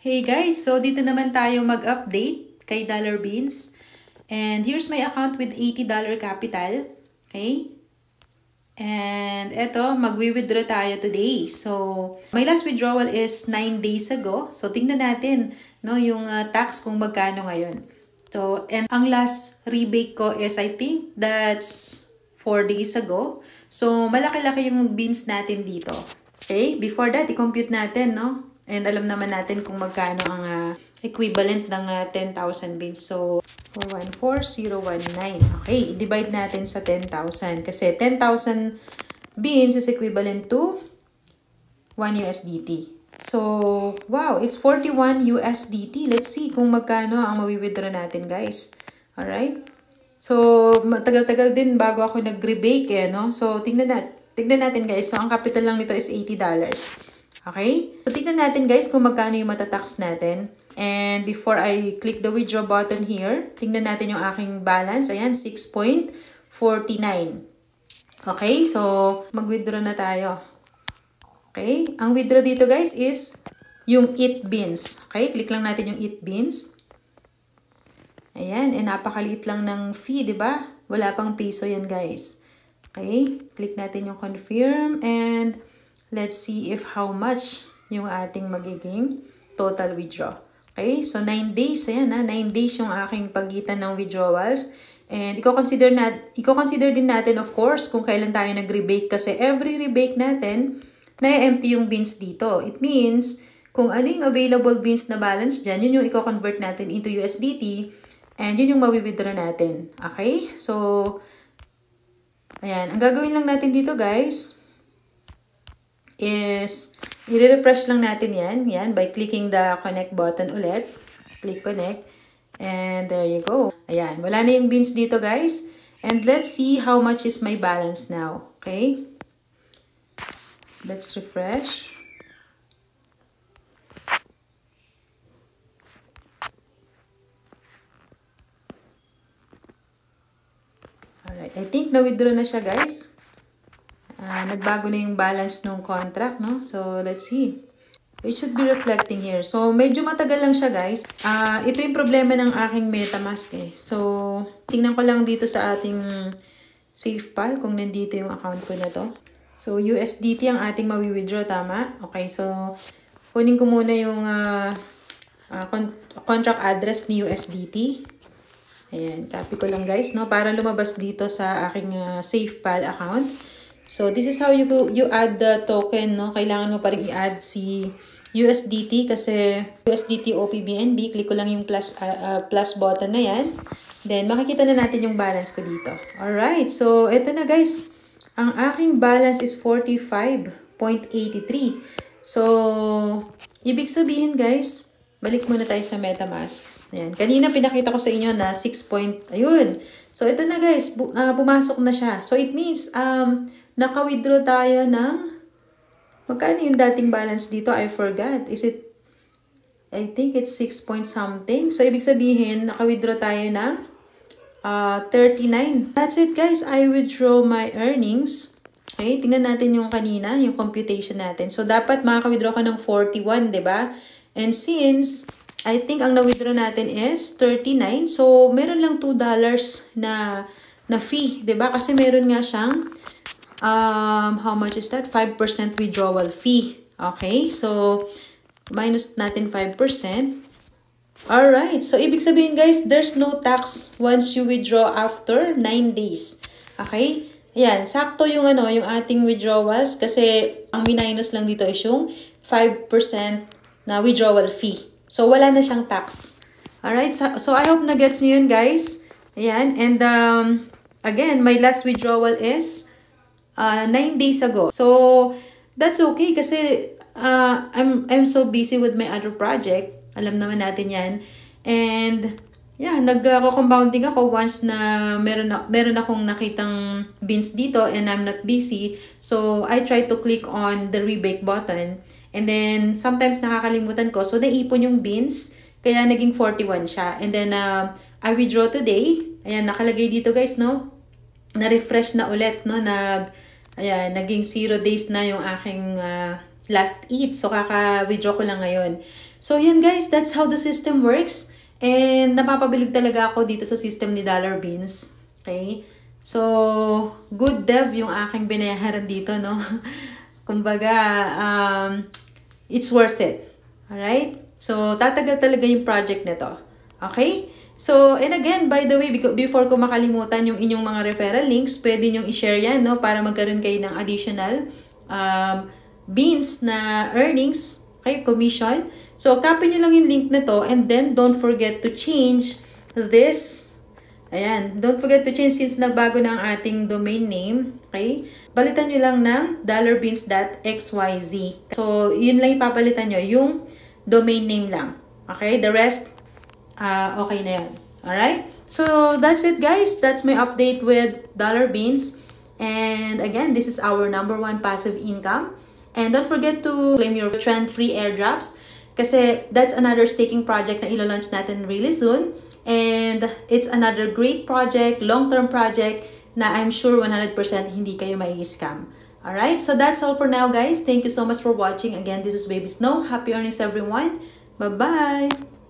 Hey guys, so dito naman tayo mag-update kay Dollar Beans. And here's my account with $80 capital. Okay? And eto, magwi-withdraw tayo today. So, my last withdrawal is 9 days ago. So, tingnan natin no, yung tax kung magkano ngayon. So, and ang last rebate ko is I think that's 4 days ago. So, malaki-laki yung beans natin dito. Okay? Before that, i-compute natin, no? And alam naman natin kung magkano ang equivalent ng 10,000 beans. So, 414019. Okay, i-divide natin sa 10,000. Kasi 10,000 beans is equivalent to 1 USDT. So, wow, it's 41 USDT. Let's see kung magkano ang mawi-withdraw natin, guys. Alright? So, matagal-tagal din bago ako nag-rebake no? So, tignan natin, guys. So, ang capital lang nito is $80. Okay? So, tignan natin guys kung magkano yung matatax natin. And before I click the withdraw button here, tignan natin yung aking balance. Ayan, 6.49. Okay? So, mag-withdraw na tayo. Okay? Ang withdraw dito guys is yung eat beans. Okay? Click lang natin yung eat beans. Ayan. And napakaliit lang ng fee, diba? Wala pang piso yan guys. Okay? Click natin yung confirm and let's see if how much yung ating magiging total withdraw. Okay? So, 9 days. Ayan 9 days yung aking pagitan ng withdrawals. And i-consider din natin, of course, kung kailan tayo nag-rebake. Kasi every rebake natin, na-empty yung beans dito. It means, kung ano yung available beans na balance dyan, yun yung i-convert natin into USDT. And yun yung mawi-withdraw natin. Okay? So, ayan. Ang gagawin lang natin dito, guys, is i-refresh lang natin yan by clicking the connect button ulit. Click connect. And there you go. Ayan. Wala na yung beans dito, guys. And let's see how much is my balance now. Okay? Let's refresh. Alright. I think na-withdraw na siya, guys. Nagbago na yung balance ng contract, no? So, let's see. It should be reflecting here. So, medyo matagal lang siya, guys. Ito yung problema ng aking MetaMask, eh. So, tingnan ko lang dito sa ating SafePal kung nandito yung account ko na to. So, USDT ang ating mawi-withdraw, tama? Okay, so, kunin ko muna yung contract address ni USDT. Ayan, copy ko lang, guys, no? Para lumabas dito sa aking SafePal account. So, this is how you add the token, no? Kailangan mo pa rin i-add si USDT kasi USDT OPBNB. Click ko lang yung plus button na yan. Then, makikita na natin yung balance ko dito. Alright, so, eto na guys. Ang aking balance is 45.83. So, ibig sabihin guys, balik muna tayo sa MetaMask. Ayan. Kanina pinakita ko sa inyo na 6 ayun. So, ito na guys, pumasok na siya. So, it means, naka-withdraw tayo ng, magkano yung dating balance dito? I forgot. I think it's 6 point something. So, ibig sabihin, naka-withdraw tayo ng 39. That's it guys. I withdraw my earnings. Okay, tingnan natin yung kanina, yung computation natin. So, dapat makaka-withdraw ka ng 41, diba? And since, I think ang na-withdraw natin is 39. So, meron lang $2 na fee, diba? Kasi meron nga siyang how much is that? 5% withdrawal fee. Okay? So, minus natin 5%. Alright. So, ibig sabihin guys, there's no tax once you withdraw after 9 days. Okay? Ayan. Sakto yung yung ating withdrawals kasi ang minus lang dito is yung 5% na withdrawal fee. So, wala na siyang tax. Alright? So, I hope na-gets niyo yun guys. Ayan. And, again, my last withdrawal is 9 days ago. So, that's okay kasi I'm so busy with my other project. Alam naman natin yan. And, yeah, nag-compounding ako once na meron akong nakitang beans dito and I'm not busy. So, I try to click on the rebake button. And then, sometimes nakakalimutan ko. So, naipon yung beans. Kaya naging 41 siya. And then, I withdraw today. Ayan, nakalagay dito guys, no? Na-refresh na ulit, no? Ayan, naging 0 days na yung aking last eat. So, kaka-withdraw ko lang ngayon. So yun guys, that's how the system works. And napapabilib talaga ako dito sa system ni Dollar Beans. Okay? So, good dev yung aking binayaran dito, no? Kumbaga, it's worth it. Alright? So, tatagal talaga yung project nito. Okay? So, and again, by the way, before ko makalimutan yung inyong mga referral links, pwede nyong i-share yan, no? Para magkaroon kayo ng additional beans na earnings, okay? Commission. So, copy nyo lang yung link na to, and then don't forget to change this. Ayan, don't forget to change since nagbago na ang ating domain name, okay? Palitan nyo lang ng dollarbeans.xyz. So, yun lang ipapalitan nyo, yung domain name lang. Okay? The rest, okay na yun. Alright? So, that's it guys. That's my update with Dollar Beans. And again, this is our #1 passive income. And don't forget to claim your trend-free airdrops kasi that's another staking project na ilo-launch natin really soon. And it's another great project, long-term project na I'm sure 100% hindi kayo mai-scam. Alright, so that's all for now guys. Thank you so much for watching. Again, this is Baby Snow. Happy earnings everyone. Bye-bye!